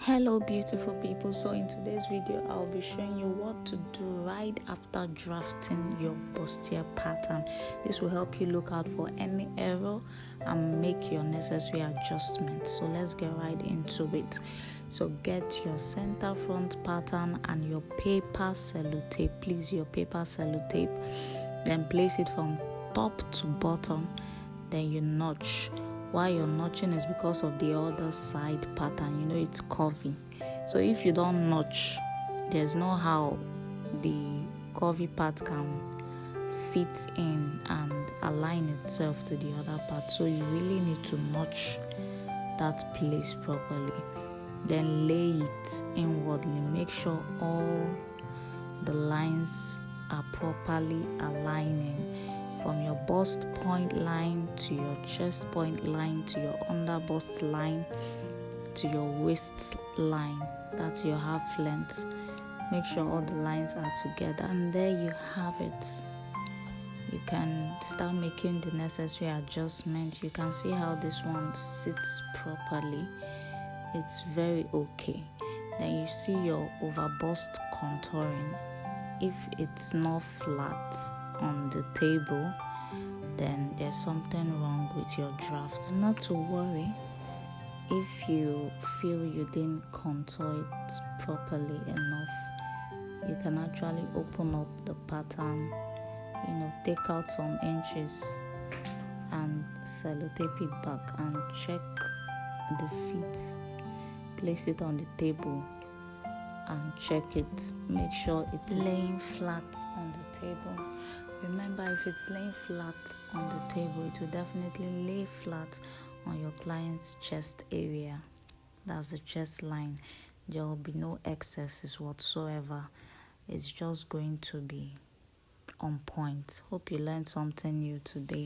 Hello beautiful people, so in today's video I'll be showing you what to do right after drafting your bustier pattern. This will help you look out for any error and make your necessary adjustments. So let's get right into it. So get your center front pattern and your paper sellotape, please, your paper sellotape. Then place it from top to bottom, then you notch. Why you're notching is because of the other side pattern. You know it's curvy, so if you don't notch, there's no how the curvy part can fit in and align itself to the other part. So you really need to notch that place properly, then lay it inwardly. Make sure all the lines are properly aligning from your bust point line to your chest point line to your under bust line to your waist line. That's your half length. Make sure all the lines are together, and there you have it. You can start making the necessary adjustment. You can see how this one sits properly. It's very okay. Then you see your overbust contouring. If it's not flat on the table, then there's something wrong with your draft. Not to worry if you feel you didn't contour it properly enough. You can actually open up the pattern, take out some inches and sellotape it back and check the feet. Place it on the table and check it. Make sure it's laying flat on the table. Remember, if it's laying flat on the table, it will definitely lay flat on your client's chest area. That's the chest line. There will be no excesses whatsoever. It's just going to be on point. Hope you learned something new today.